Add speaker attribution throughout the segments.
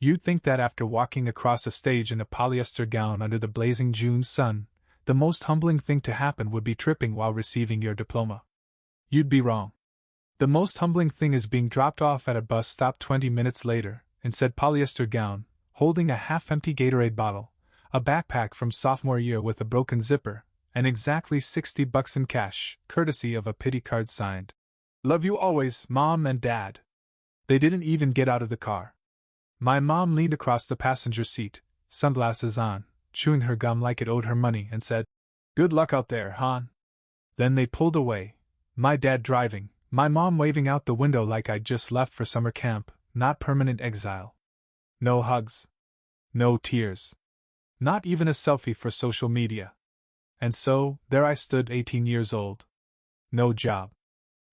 Speaker 1: You'd think that after walking across a stage in a polyester gown under the blazing June sun, the most humbling thing to happen would be tripping while receiving your diploma. You'd be wrong. The most humbling thing is being dropped off at a bus stop 20 minutes later, in said polyester gown, holding a half-empty Gatorade bottle, a backpack from sophomore year with a broken zipper, and exactly $60 in cash, courtesy of a pity card signed, "Love you always, Mom and Dad." They didn't even get out of the car. My mom leaned across the passenger seat, sunglasses on, chewing her gum like it owed her money, and said, "Good luck out there, hon." Then they pulled away, my dad driving, my mom waving out the window like I'd just left for summer camp, not permanent exile. No hugs. No tears. Not even a selfie for social media. And so, there I stood 18 years old. No job.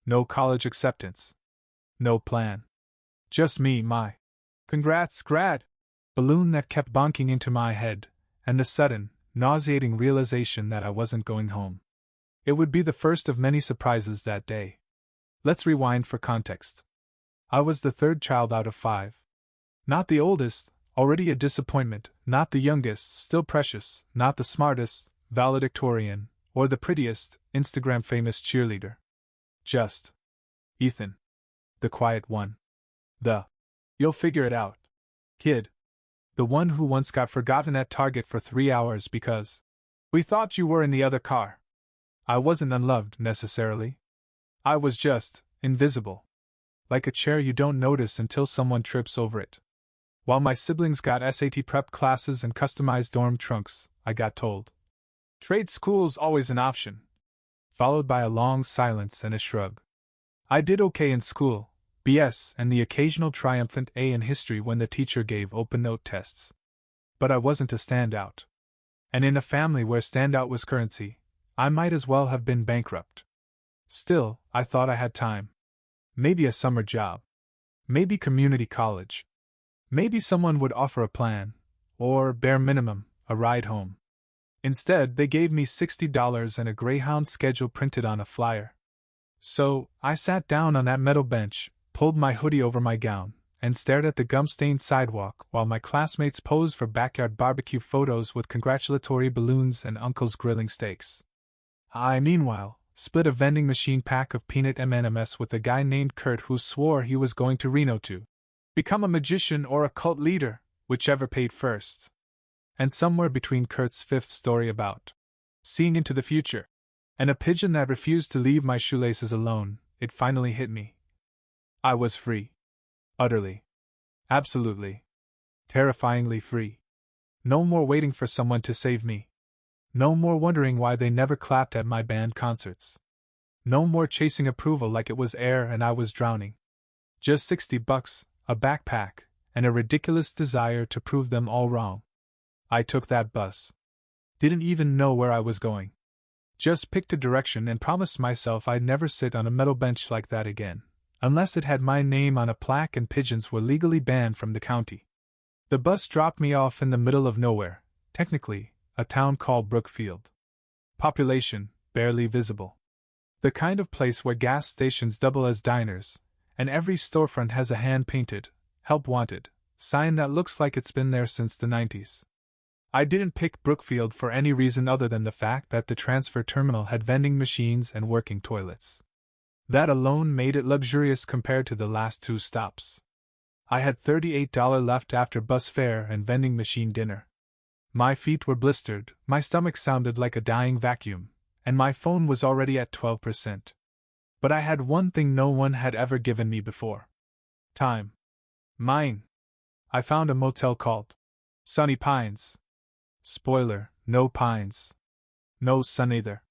Speaker 1: No college acceptance. No plan. Just me, my "Congrats, grad" balloon that kept bonking into my head, and the sudden, nauseating realization that I wasn't going home. It would be the first of many surprises that day. Let's rewind for context. I was the third child out of 5. Not the oldest, already a disappointment, not the youngest, still precious, not the smartest, valedictorian, or the prettiest, Instagram-famous cheerleader. Just Ethan. The quiet one. The "you'll figure it out" kid. The one who once got forgotten at Target for 3 hours because "we thought you were in the other car." I wasn't unloved, necessarily. I was just invisible. Like a chair you don't notice until someone trips over it. While my siblings got SAT prep classes and customized dorm trunks, I got told, "Trade school's always an option." Followed by a long silence and a shrug. I did okay in school, BS, and the occasional triumphant A in history when the teacher gave open note tests. But I wasn't a standout. And in a family where standout was currency, I might as well have been bankrupt. Still, I thought I had time. Maybe a summer job. Maybe community college. Maybe someone would offer a plan, or, bare minimum, a ride home. Instead, they gave me $60 and a Greyhound schedule printed on a flyer. So, I sat down on that metal bench, pulled my hoodie over my gown, and stared at the gum-stained sidewalk while my classmates posed for backyard barbecue photos with congratulatory balloons and uncles grilling steaks. I, meanwhile, split a vending machine pack of peanut M&Ms with a guy named Kurt who swore he was going to Reno to become a magician or a cult leader, whichever paid first. And somewhere between Kurt's 5th story about seeing into the future and a pigeon that refused to leave my shoelaces alone, it finally hit me. I was free. Utterly. Absolutely. Terrifyingly free. No more waiting for someone to save me. No more wondering why they never clapped at my band concerts. No more chasing approval like it was air and I was drowning. Just $60, a backpack, and a ridiculous desire to prove them all wrong. I took that bus. Didn't even know where I was going. Just picked a direction and promised myself I'd never sit on a metal bench like that again, unless it had my name on a plaque and pigeons were legally banned from the county. The bus dropped me off in the middle of nowhere, technically, a town called Brookfield. Population, barely visible. The kind of place where gas stations double as diners, and every storefront has a hand-painted, "Help Wanted" sign that looks like it's been there since the 90s. I didn't pick Brookfield for any reason other than the fact that the transfer terminal had vending machines and working toilets. That alone made it luxurious compared to the last 2 stops. I had $38 left after bus fare and vending machine dinner. My feet were blistered, my stomach sounded like a dying vacuum, and my phone was already at 12%. But I had one thing no one had ever given me before. Time. Mine. I found a motel called Sunny Pines. Spoiler, no pines. No sun either.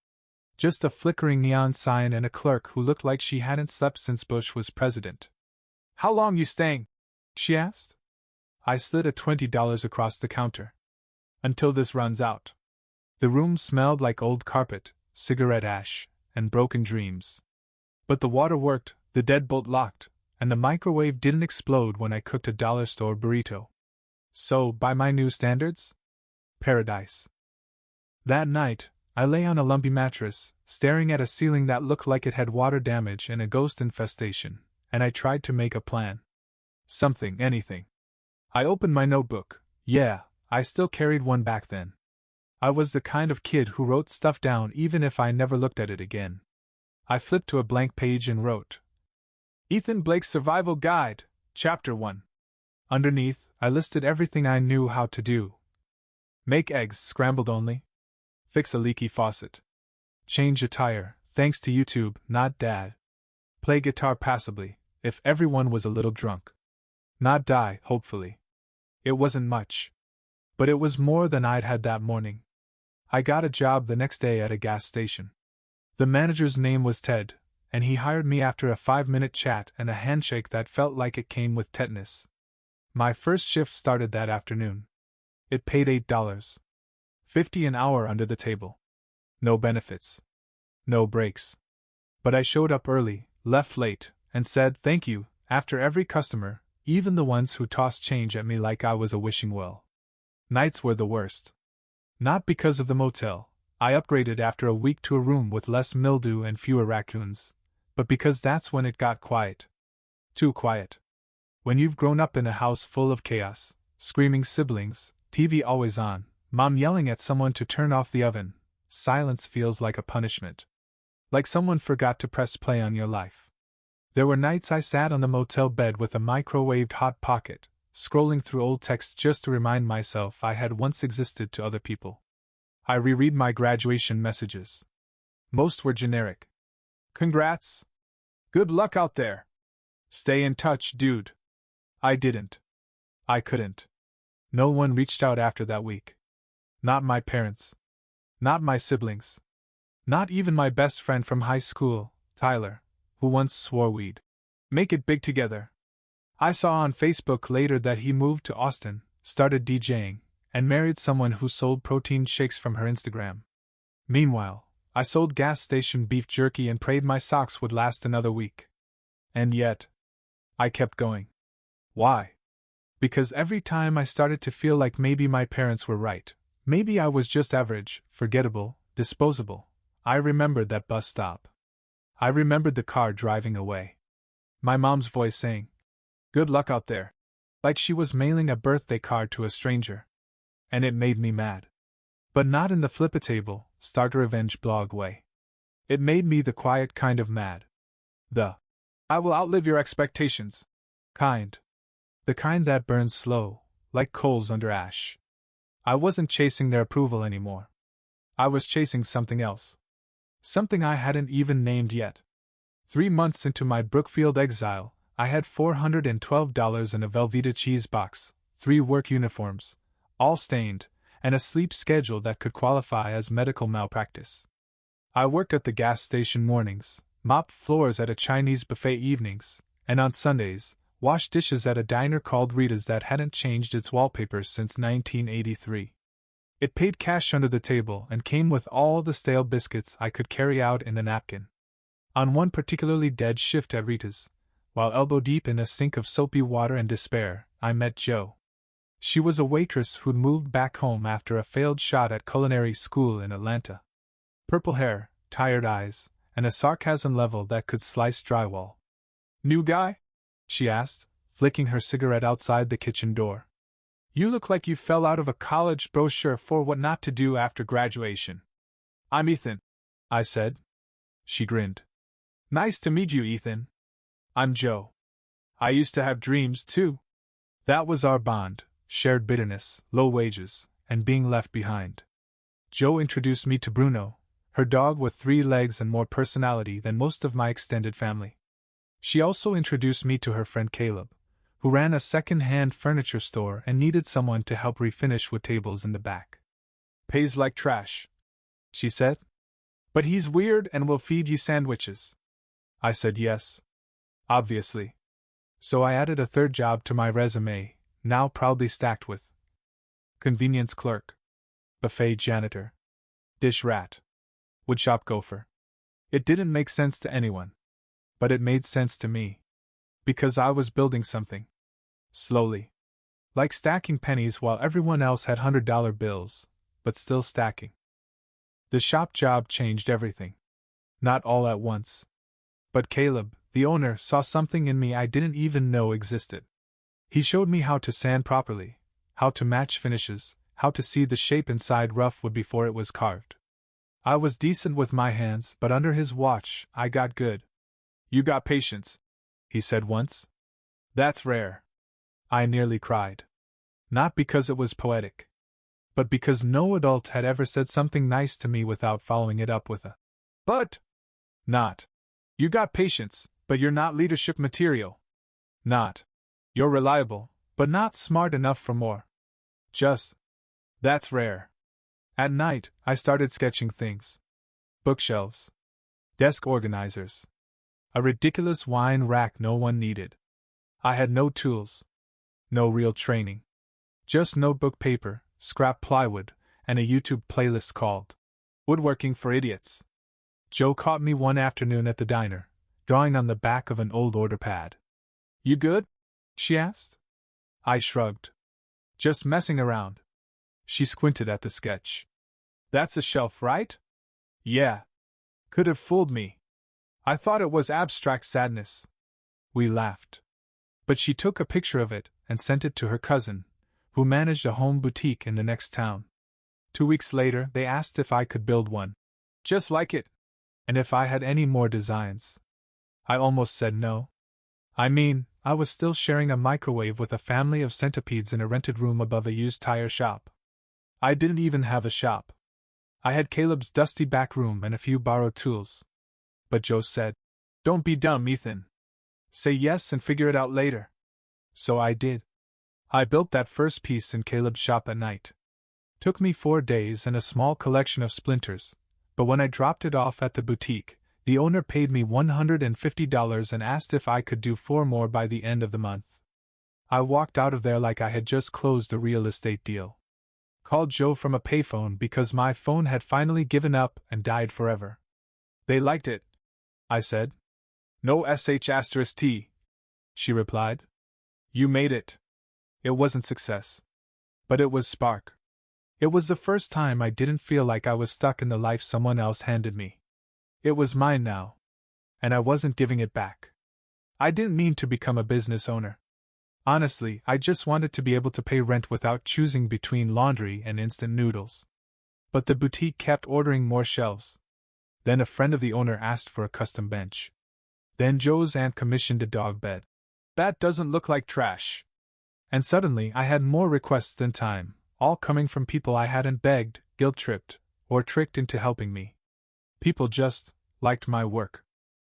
Speaker 1: Just a flickering neon sign and a clerk who looked like she hadn't slept since Bush was president. "How long you staying?" she asked. I slid a $20 across the counter. "Until this runs out." The room smelled like old carpet, cigarette ash, and broken dreams. But the water worked, the deadbolt locked, and the microwave didn't explode when I cooked a dollar store burrito. So, by my new standards? Paradise. That night, I lay on a lumpy mattress, staring at a ceiling that looked like it had water damage and a ghost infestation, and I tried to make a plan. Something, anything. I opened my notebook. Yeah, I still carried one back then. I was the kind of kid who wrote stuff down even if I never looked at it again. I flipped to a blank page and wrote, Ethan Blake's Survival Guide, Chapter 1. Underneath, I listed everything I knew how to do. Make eggs scrambled only. Fix a leaky faucet. Change a tire, thanks to YouTube, not Dad. Play guitar passably, if everyone was a little drunk. Not die, hopefully. It wasn't much. But it was more than I'd had that morning. I got a job the next day at a gas station. The manager's name was Ted, and he hired me after a 5-minute chat and a handshake that felt like it came with tetanus. My first shift started that afternoon. It paid $8.50 an hour under the table. No benefits. No breaks. But I showed up early, left late, and said thank you after every customer, even the ones who tossed change at me like I was a wishing well. Nights were the worst. Not because of the motel. I upgraded after a week to a room with less mildew and fewer raccoons, but because that's when it got quiet. Too quiet. When you've grown up in a house full of chaos, screaming siblings, TV always on, mom yelling at someone to turn off the oven, silence feels like a punishment. Like someone forgot to press play on your life. There were nights I sat on the motel bed with a microwaved Hot Pocket, scrolling through old texts just to remind myself I had once existed to other people. I reread my graduation messages. Most were generic. Congrats. Good luck out there. Stay in touch, dude. I didn't. I couldn't. No one reached out after that week. Not my parents. Not my siblings. Not even my best friend from high school, Tyler, who once swore we'd make it big together. I saw on Facebook later that he moved to Austin, started DJing, and married someone who sold protein shakes from her Instagram. Meanwhile, I sold gas station beef jerky and prayed my socks would last another week. And yet, I kept going. Why? Because every time I started to feel like maybe my parents were right, maybe I was just average, forgettable, disposable, I remembered that bus stop. I remembered the car driving away. My mom's voice saying, "Good luck out there," like she was mailing a birthday card to a stranger. And it made me mad. But not in the flip-a-table, start-a-revenge blog way. It made me the quiet kind of mad. The "I will outlive your expectations" kind. The kind that burns slow, like coals under ash. I wasn't chasing their approval anymore. I was chasing something else. Something I hadn't even named yet. 3 months into my Brookfield exile, I had $412 in a Velveeta cheese box, 3 work uniforms, all stained, and a sleep schedule that could qualify as medical malpractice. I worked at the gas station mornings, mopped floors at a Chinese buffet evenings, and on Sundays, washed dishes at a diner called Rita's that hadn't changed its wallpaper since 1983. It paid cash under the table and came with all the stale biscuits I could carry out in a napkin. On one particularly dead shift at Rita's, while elbow-deep in a sink of soapy water and despair, I met Jo. She was a waitress who'd moved back home after a failed shot at culinary school in Atlanta. Purple hair, tired eyes, and a sarcasm level that could slice drywall. "New guy?" she asked, flicking her cigarette outside the kitchen door. "You look like you fell out of a college brochure for what not to do after graduation." "I'm Ethan," I said. She grinned. "Nice to meet you, Ethan. I'm Jo. I used to have dreams, too." That was our bond, shared bitterness, low wages, and being left behind. Jo introduced me to Bruno, her dog with 3 legs and more personality than most of my extended family. She also introduced me to her friend Caleb, who ran a second-hand furniture store and needed someone to help refinish wood tables in the back. "Pays like trash," she said. "But he's weird and will feed you sandwiches." I said yes. Obviously. So I added a 3rd job to my resume, now proudly stacked with convenience clerk, buffet janitor, dish rat, woodshop gopher. It didn't make sense to anyone. But it made sense to me. Because I was building something. Slowly. Like stacking pennies while everyone else had $100 bills, but still stacking. The shop job changed everything. Not all at once. But Caleb, the owner, saw something in me I didn't even know existed. He showed me how to sand properly, how to match finishes, how to see the shape inside rough wood before it was carved. I was decent with my hands, but under his watch, I got good. "You got patience," he said once. "That's rare." I nearly cried. Not because it was poetic, but because no adult had ever said something nice to me without following it up with a "but." Not, "You got patience, but you're not leadership material." Not, "You're reliable, but not smart enough for more." Just, "That's rare." At night, I started sketching things. Bookshelves. Desk organizers. A ridiculous wine rack no one needed. I had no tools. No real training. Just notebook paper, scrap plywood, and a YouTube playlist called Woodworking for Idiots. Joe caught me one afternoon at the diner, drawing on the back of an old order pad. "You good?" she asked. I shrugged. "Just messing around." She squinted at the sketch. "That's a shelf, right?" "Yeah." Could have fooled me. I thought it was abstract sadness. We laughed. But she took a picture of it and sent it to her cousin, who managed a home boutique in the next town. 2 weeks later, they asked if I could build one just like it, and if I had any more designs. I almost said no. I mean, I was still sharing a microwave with a family of centipedes in a rented room above a used tire shop. I didn't even have a shop. I had Caleb's dusty back room and a few borrowed tools. But Joe said, "Don't be dumb, Ethan. Say yes and figure it out later." So I did. I built that first piece in Caleb's shop at night. Took me 4 days and a small collection of splinters, but when I dropped it off at the boutique, the owner paid me $150 and asked if I could do 4 more by the end of the month. I walked out of there like I had just closed a real estate deal. Called Joe from a payphone because my phone had finally given up and died forever. "They liked it," I said. "No sh*t," she replied. "You made it." It wasn't success. But it was spark. It was the first time I didn't feel like I was stuck in the life someone else handed me. It was mine now. And I wasn't giving it back. I didn't mean to become a business owner. Honestly, I just wanted to be able to pay rent without choosing between laundry and instant noodles. But the boutique kept ordering more shelves. Then a friend of the owner asked for a custom bench. Then Joe's aunt commissioned a dog bed. That doesn't look like trash. And suddenly I had more requests than time, all coming from people I hadn't begged, guilt-tripped, or tricked into helping me. People just liked my work.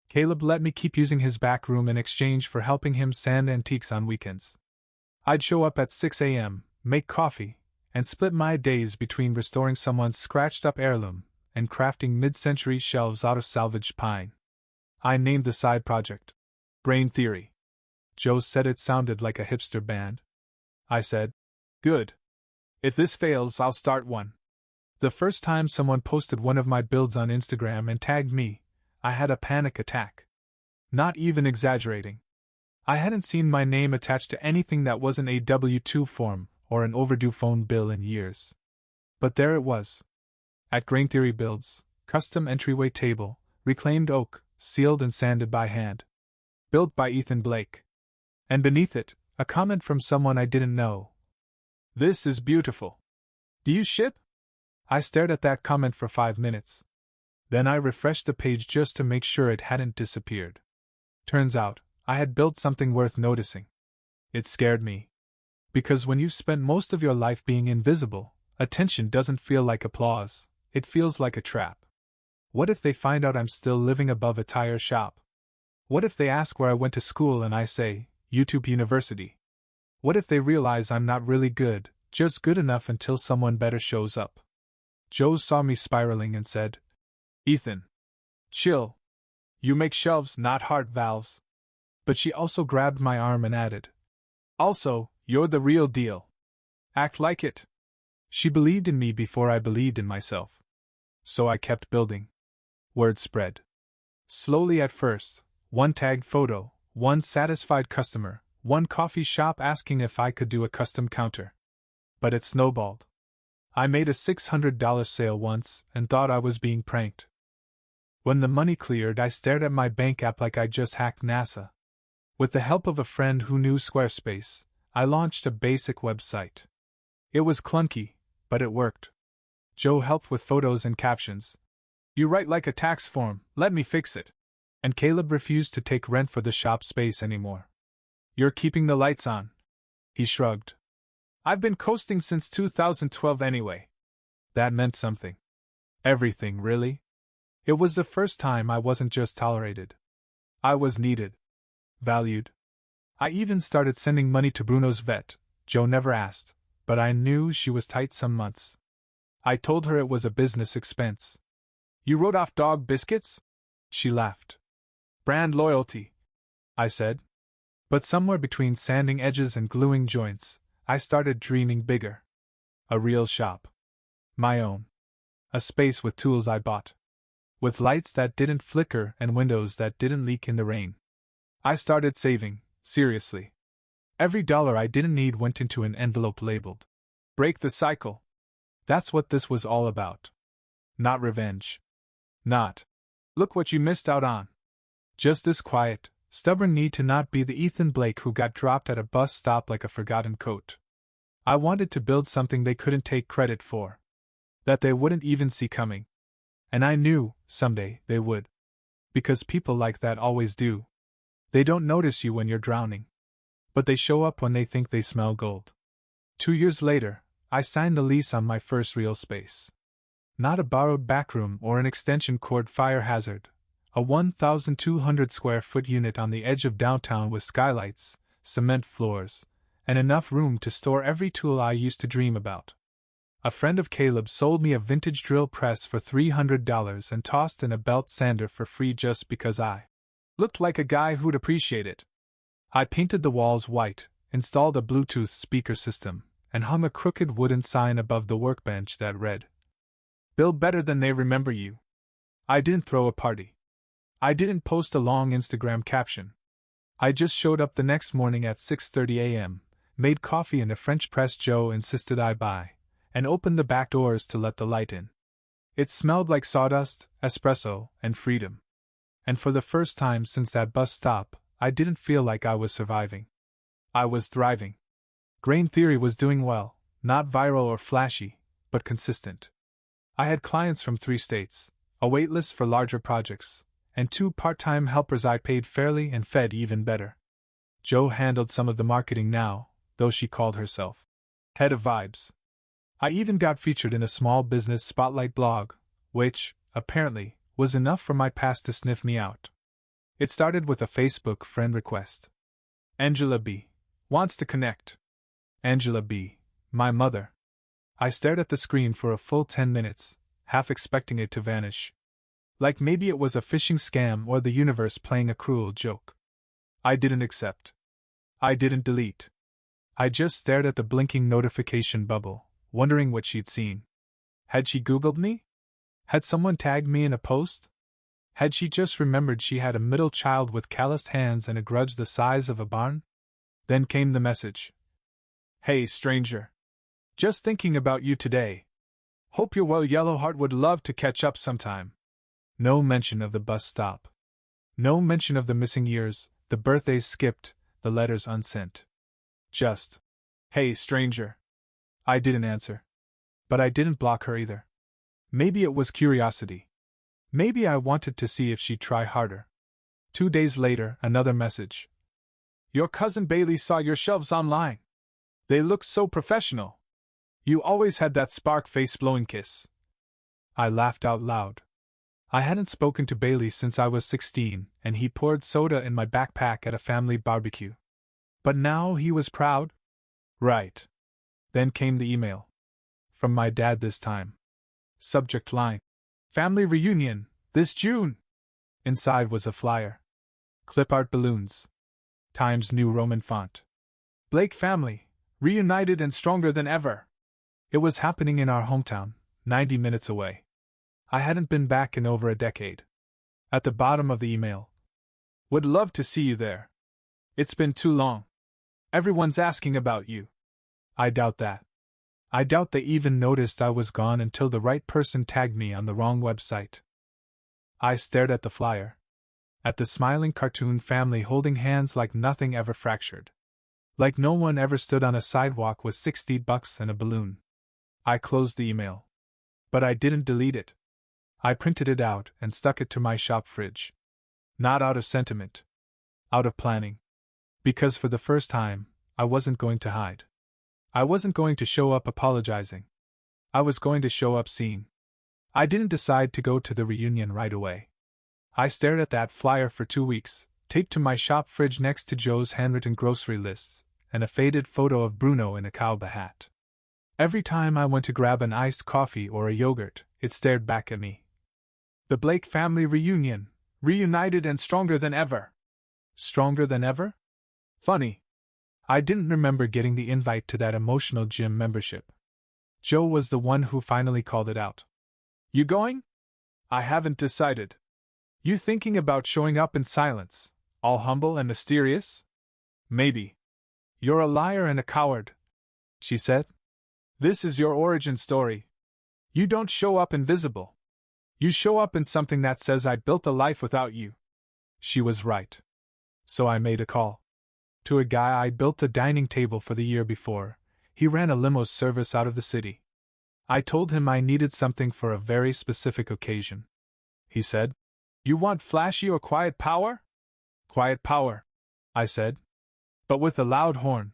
Speaker 1: Caleb let me keep using his back room in exchange for helping him sand antiques on weekends. I'd show up at 6 a.m., make coffee, and split my days between restoring someone's scratched-up heirloom and crafting mid-century shelves out of salvaged pine. I named the side project Brain Theory. Joe said it sounded like a hipster band. I said, "Good. If this fails, I'll start one." The first time someone posted one of my builds on Instagram and tagged me, I had a panic attack. Not even exaggerating. I hadn't seen my name attached to anything that wasn't a W-2 form or an overdue phone bill in years. But there it was. At Grain Theory Builds, custom entryway table, reclaimed oak, sealed and sanded by hand. Built by Ethan Blake. And beneath it, a comment from someone I didn't know. "This is beautiful. Do you ship?" I stared at that comment for 5 minutes. Then I refreshed the page just to make sure it hadn't disappeared. Turns out, I had built something worth noticing. It scared me. Because when you've spent most of your life being invisible, attention doesn't feel like applause, it feels like a trap. What if they find out I'm still living above a tire shop? What if they ask where I went to school and I say, YouTube University? What if they realize I'm not really good, just good enough until someone better shows up? Joe saw me spiraling and said, "Ethan, chill. You make shelves, not heart valves." But she also grabbed my arm and added, "Also, you're the real deal. Act like it." She believed in me before I believed in myself. So I kept building. Word spread. Slowly at first, one tagged photo, one satisfied customer, one coffee shop asking if I could do a custom counter. But it snowballed. I made a $600 sale once and thought I was being pranked. When the money cleared, I stared at my bank app like I just hacked NASA. With the help of a friend who knew Squarespace, I launched a basic website. It was clunky, but it worked. Joe helped with photos and captions. You write like a tax form, let me fix it. And Caleb refused to take rent for the shop space anymore. You're keeping the lights on. He shrugged. I've been coasting since 2012 anyway. That meant something. Everything, really. It was the first time I wasn't just tolerated. I was needed. Valued. I even started sending money to Bruno's vet. Joe never asked, but I knew she was tight some months. I told her it was a business expense. You wrote off dog biscuits? She laughed. Brand loyalty, I said. But somewhere between sanding edges and gluing joints, I started dreaming bigger. A real shop. My own. A space with tools I bought. With lights that didn't flicker and windows that didn't leak in the rain. I started saving, seriously. Every dollar I didn't need went into an envelope labeled "Break the Cycle." That's what this was all about. Not revenge. Not, look what you missed out on. Just this quiet, stubborn need to not be the Ethan Blake who got dropped at a bus stop like a forgotten coat. I wanted to build something they couldn't take credit for. That they wouldn't even see coming. And I knew, someday, they would. Because people like that always do. They don't notice you when you're drowning. But they show up when they think they smell gold. 2 years later, I signed the lease on my first real space. Not a borrowed backroom or an extension cord fire hazard. A 1,200 square foot unit on the edge of downtown with skylights, cement floors, and enough room to store every tool I used to dream about. A friend of Caleb sold me a vintage drill press for $300 and tossed in a belt sander for free just because I looked like a guy who'd appreciate it. I painted the walls white, installed a Bluetooth speaker system, and hung a crooked wooden sign above the workbench that read, "Build better than they remember you." I didn't throw a party. I didn't post a long Instagram caption. I just showed up the next morning at 6:30 a.m., made coffee in a French press Joe insisted I buy, and opened the back doors to let the light in. It smelled like sawdust, espresso, and freedom. And for the first time since that bus stop, I didn't feel like I was surviving. I was thriving. Grain Theory was doing well, not viral or flashy, but consistent. I had clients from 3 states, a waitlist for larger projects, and 2 part-time helpers I paid fairly and fed even better. Joe handled some of the marketing now, though she called herself head of vibes. I even got featured in a small business spotlight blog, which, apparently, was enough for my past to sniff me out. It started with a Facebook friend request. Angela B. wants to connect. Angela B., my mother. I stared at the screen for a full 10 minutes, half expecting it to vanish. Like maybe it was a phishing scam or the universe playing a cruel joke. I didn't accept. I didn't delete. I just stared at the blinking notification bubble, wondering what she'd seen. Had she Googled me? Had someone tagged me in a post? Had she just remembered she had a middle child with calloused hands and a grudge the size of a barn? Then came the message. Hey, stranger. Just thinking about you today. Hope you're well. Yellowheart would love to catch up sometime. No mention of the bus stop. No mention of the missing years, the birthdays skipped, the letters unsent. Just, hey, stranger. I didn't answer. But I didn't block her either. Maybe it was curiosity. Maybe I wanted to see if she'd try harder. 2 days later, another message. Your cousin Bailey saw your shelves online. They look so professional. You always had that spark face-blowing kiss. I laughed out loud. I hadn't spoken to Bailey since I was 16, and he poured soda in my backpack at a family barbecue. But now he was proud? Right. Then came the email. From my dad this time. Subject line. Family reunion, this June. Inside was a flyer. Clip art balloons. Times New Roman font. Blake family, reunited and stronger than ever. It was happening in our hometown, 90 minutes away. I hadn't been back in over a decade. At the bottom of the email. Would love to see you there. It's been too long. Everyone's asking about you. I doubt that. I doubt they even noticed I was gone until the right person tagged me on the wrong website. I stared at the flyer. At the smiling cartoon family holding hands like nothing ever fractured. Like no one ever stood on a sidewalk with $60 and a balloon. I closed the email. But I didn't delete it. I printed it out and stuck it to my shop fridge. Not out of sentiment. Out of planning. Because for the first time, I wasn't going to hide. I wasn't going to show up apologizing. I was going to show up seen. I didn't decide to go to the reunion right away. I stared at that flyer for 2 weeks, taped to my shop fridge next to Joe's handwritten grocery lists, and a faded photo of Bruno in a cowboy hat. Every time I went to grab an iced coffee or a yogurt, it stared back at me. The Blake family reunion, reunited and stronger than ever. Stronger than ever? Funny. I didn't remember getting the invite to that emotional gym membership. Joe was the one who finally called it out. You going? I haven't decided. You thinking about showing up in silence, all humble and mysterious? Maybe. You're a liar and a coward, she said. This is your origin story. You don't show up invisible. You show up in something that says I built a life without you. She was right. So I made a call. To a guy I'd built a dining table for the year before. He ran a limo service out of the city. I told him I needed something for a very specific occasion. He said, You want flashy or quiet power? Quiet power, I said. But with a loud horn.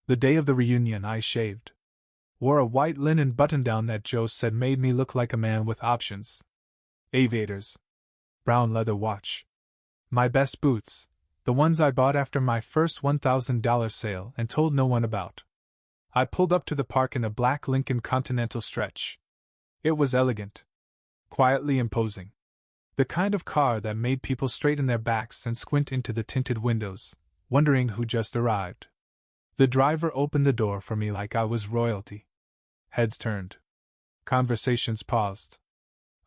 Speaker 1: The day of the reunion I shaved. Wore a white linen button-down that Joe said made me look like a man with options. Aviators. Brown leather watch. My best boots, the ones I bought after my first $1,000 sale and told no one about. I pulled up to the park in a black Lincoln Continental Stretch. It was elegant. Quietly imposing. The kind of car that made people straighten their backs and squint into the tinted windows, wondering who just arrived. The driver opened the door for me like I was royalty. Heads turned. Conversations paused.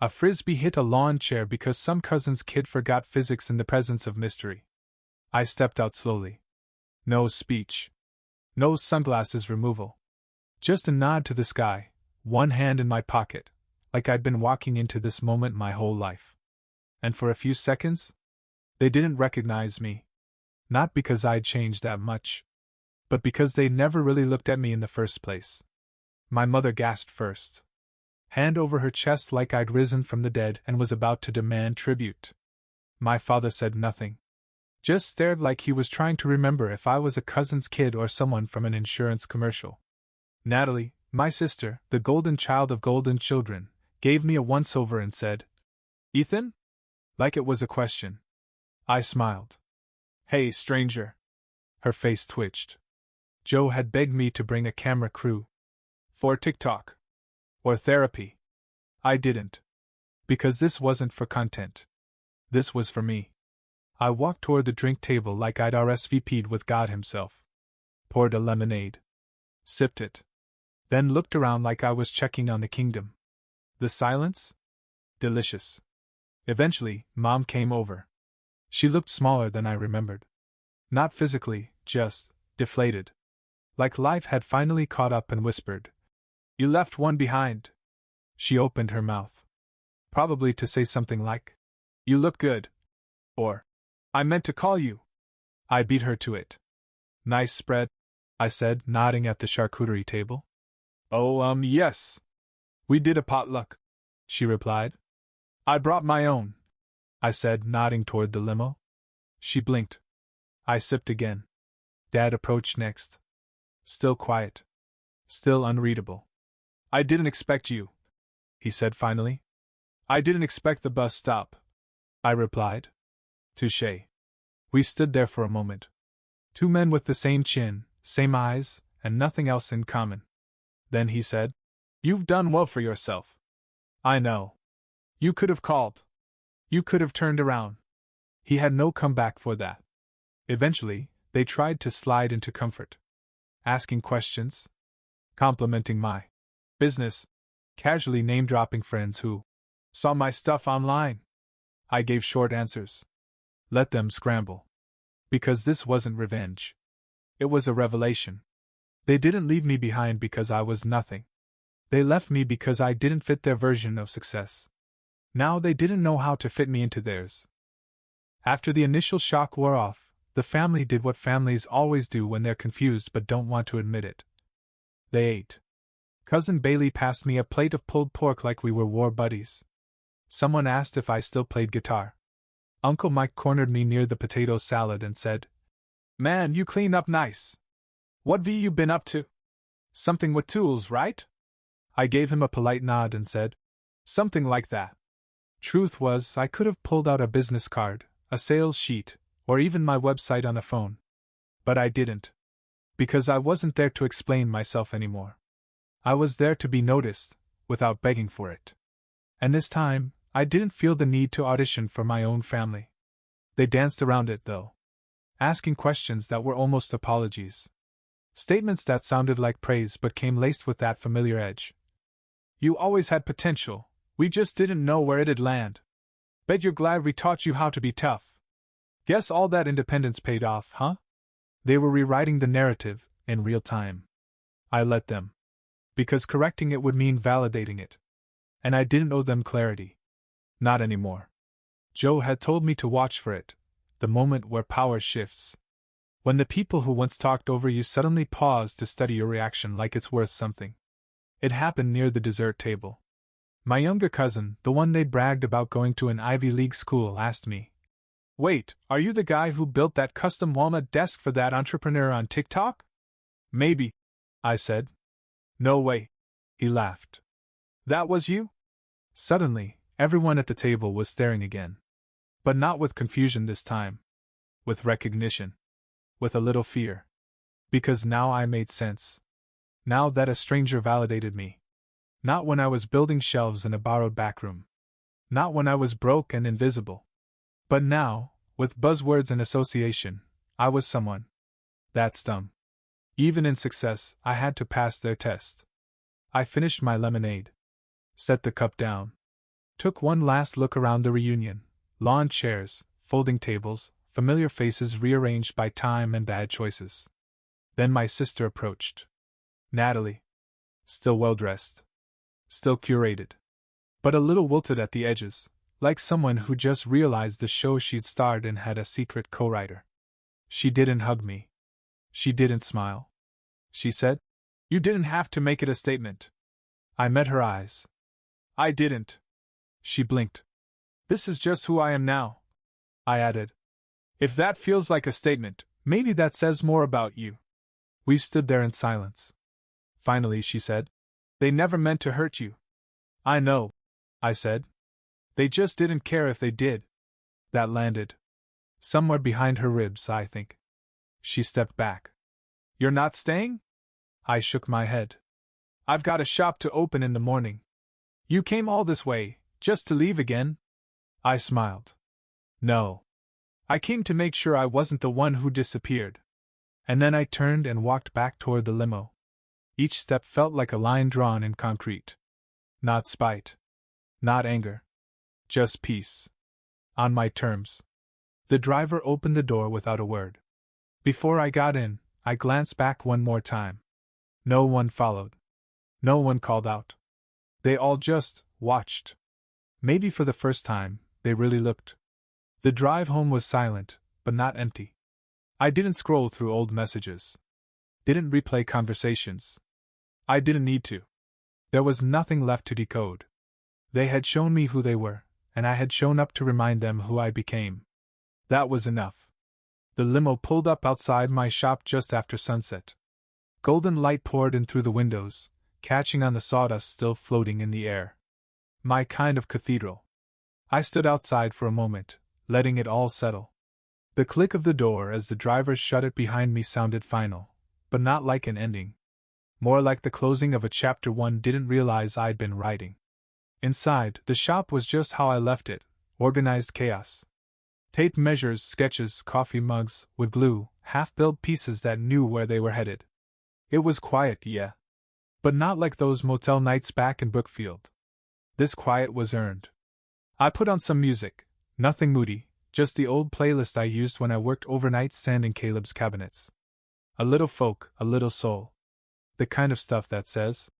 Speaker 1: A frisbee hit a lawn chair because some cousin's kid forgot physics in the presence of mystery. I stepped out slowly. No speech. No sunglasses removal. Just a nod to the sky, one hand in my pocket, like I'd been walking into this moment my whole life. And for a few seconds, they didn't recognize me. Not because I'd changed that much, but because they never really looked at me in the first place. My mother gasped first. Hand over her chest like I'd risen from the dead and was about to demand tribute. My father said nothing. Just stared like he was trying to remember if I was a cousin's kid or someone from an insurance commercial. Natalie, my sister, the golden child of golden children, gave me a once-over and said, Ethan? Like it was a question. I smiled. Hey, stranger. Her face twitched. Joe had begged me to bring a camera crew. For TikTok. Or therapy. I didn't. Because this wasn't for content. This was for me. I walked toward the drink table like I'd RSVP'd with God himself. Poured a lemonade. Sipped it. Then looked around like I was checking on the kingdom. The silence? Delicious. Eventually, Mom came over. She looked smaller than I remembered. Not physically, just deflated. Like life had finally caught up and whispered, You left one behind. She opened her mouth. Probably to say something like, You look good. Or, I meant to call you. I beat her to it. Nice spread, I said, nodding at the charcuterie table. Oh, yes. We did a potluck, she replied. I brought my own, I said, nodding toward the limo. She blinked. I sipped again. Dad approached next. Still quiet. Still unreadable. I didn't expect you, he said finally. I didn't expect the bus stop, I replied. Touché. We stood there for a moment. Two men with the same chin, same eyes, and nothing else in common. Then he said, You've done well for yourself. I know. You could have called. You could have turned around. He had no comeback for that. Eventually, they tried to slide into comfort. Asking questions. Complimenting my business. Casually name-dropping friends who saw my stuff online. I gave short answers. Let them scramble. Because this wasn't revenge. It was a revelation. They didn't leave me behind because I was nothing. They left me because I didn't fit their version of success. Now they didn't know how to fit me into theirs. After the initial shock wore off, The family did what families always do when they're confused but don't want to admit it. They ate. Cousin Bailey passed me a plate of pulled pork like we were war buddies. Someone asked if I still played guitar. Uncle Mike cornered me near the potato salad and said, "Man, you clean up nice. What you been up to? Something with tools, right?" I gave him a polite nod and said, "Something like that." Truth was, I could have pulled out a business card, a sales sheet, or even my website on a phone. But I didn't. Because I wasn't there to explain myself anymore. I was there to be noticed, without begging for it. And this time, I didn't feel the need to audition for my own family. They danced around it, though, asking questions that were almost apologies. Statements that sounded like praise but came laced with that familiar edge. "You always had potential, we just didn't know where it'd land. Bet you're glad we taught you how to be tough. Guess all that independence paid off, huh?" They were rewriting the narrative, in real time. I let them. Because correcting it would mean validating it. And I didn't owe them clarity. Not anymore. Joe had told me to watch for it, the moment where power shifts. When the people who once talked over you suddenly pause to study your reaction like it's worth something. It happened near the dessert table. My younger cousin, the one they'd bragged about going to an Ivy League school, asked me, "Wait, are you the guy who built that custom walnut desk for that entrepreneur on TikTok?" "Maybe," I said. "No way," he laughed. "That was you?" Suddenly, everyone at the table was staring again. But not with confusion this time. With recognition. With a little fear. Because now I made sense. Now that a stranger validated me. Not when I was building shelves in a borrowed backroom. Not when I was broke and invisible. But now, with buzzwords and association, I was someone. That's dumb. Even in success, I had to pass their test. I finished my lemonade. Set the cup down. Took one last look around the reunion. Lawn chairs, folding tables, familiar faces rearranged by time and bad choices. Then my sister approached. Natalie. Still well-dressed. Still curated. But a little wilted at the edges, like someone who just realized the show she'd starred in had a secret co-writer. She didn't hug me. She didn't smile. She said, "You didn't have to make it a statement." I met her eyes. "I didn't." She blinked. "This is just who I am now." I added, "If that feels like a statement, maybe that says more about you." We stood there in silence. Finally she said, "They never meant to hurt you." "I know," I said. "They just didn't care if they did." That landed. Somewhere behind her ribs, I think. She stepped back. "You're not staying?" I shook my head. "I've got a shop to open in the morning." "You came all this way, just to leave again?" I smiled. "No. I came to make sure I wasn't the one who disappeared." And then I turned and walked back toward the limo. Each step felt like a line drawn in concrete. Not spite. Not anger. Just peace. On my terms. The driver opened the door without a word. Before I got in, I glanced back one more time. No one followed. No one called out. They all just watched. Maybe for the first time, they really looked. The drive home was silent, but not empty. I didn't scroll through old messages. Didn't replay conversations. I didn't need to. There was nothing left to decode. They had shown me who they were, and I had shown up to remind them who I became. That was enough. The limo pulled up outside my shop just after sunset. Golden light poured in through the windows, catching on the sawdust still floating in the air. My kind of cathedral. I stood outside for a moment, letting it all settle. The click of the door as the driver shut it behind me sounded final, but not like an ending. More like the closing of a chapter one didn't realize I'd been writing. Inside, the shop was just how I left it, organized chaos. Tape measures, sketches, coffee mugs, with glue, half-built pieces that knew where they were headed. It was quiet, yeah. But not like those motel nights back in Brookfield. This quiet was earned. I put on some music, nothing moody, just the old playlist I used when I worked overnight sanding Caleb's cabinets. A little folk, a little soul. The kind of stuff that says,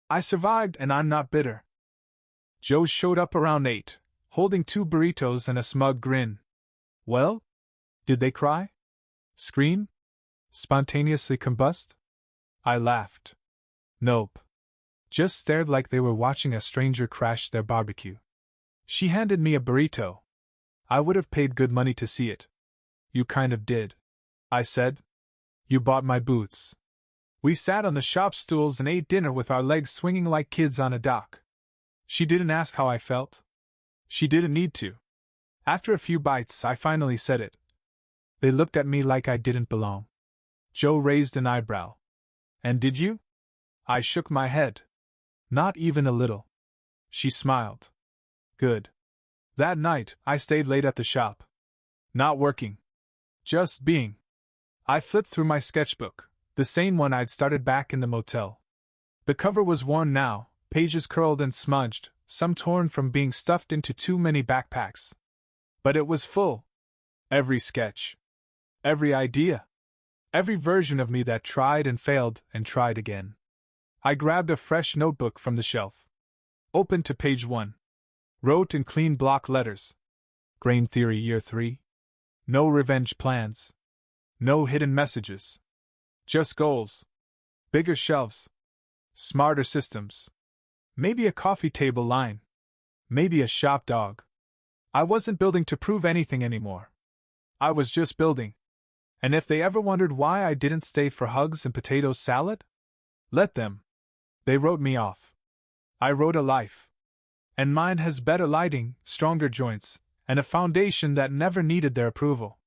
Speaker 1: "I survived and I'm not bitter." Joe showed up around 8, holding 2 burritos and a smug grin. "Well? Did they cry?" Scream? Spontaneously combust? I laughed. Nope. Just stared like they were watching a stranger crash their barbecue. She handed me a burrito. I would have paid good money to see it. You kind of did, I said. You bought my boots. We sat on the shop stools and ate dinner with our legs swinging like kids on a dock. She didn't ask how I felt. She didn't need to. After a few bites, I finally said it. They looked at me like I didn't belong. Joe raised an eyebrow. And did you? I shook my head. Not even a little. She smiled. Good. That night, I stayed late at the shop. Not working. Just being. I flipped through my sketchbook, the same one I'd started back in the motel. The cover was worn now, pages curled and smudged, some torn from being stuffed into too many backpacks. But it was full. Every sketch. Every idea. Every version of me that tried and failed and tried again. I grabbed a fresh notebook from the shelf. Opened to page 1. Wrote in clean block letters. Grain Theory Year 3. No revenge plans. No hidden messages. Just goals. Bigger shelves. Smarter systems. Maybe a coffee table line. Maybe a shop dog. I wasn't building to prove anything anymore. I was just building. And if they ever wondered why I didn't stay for hugs and potato salad? Let them. They wrote me off. I wrote a life. And mine has better lighting, stronger joints, and a foundation that never needed their approval.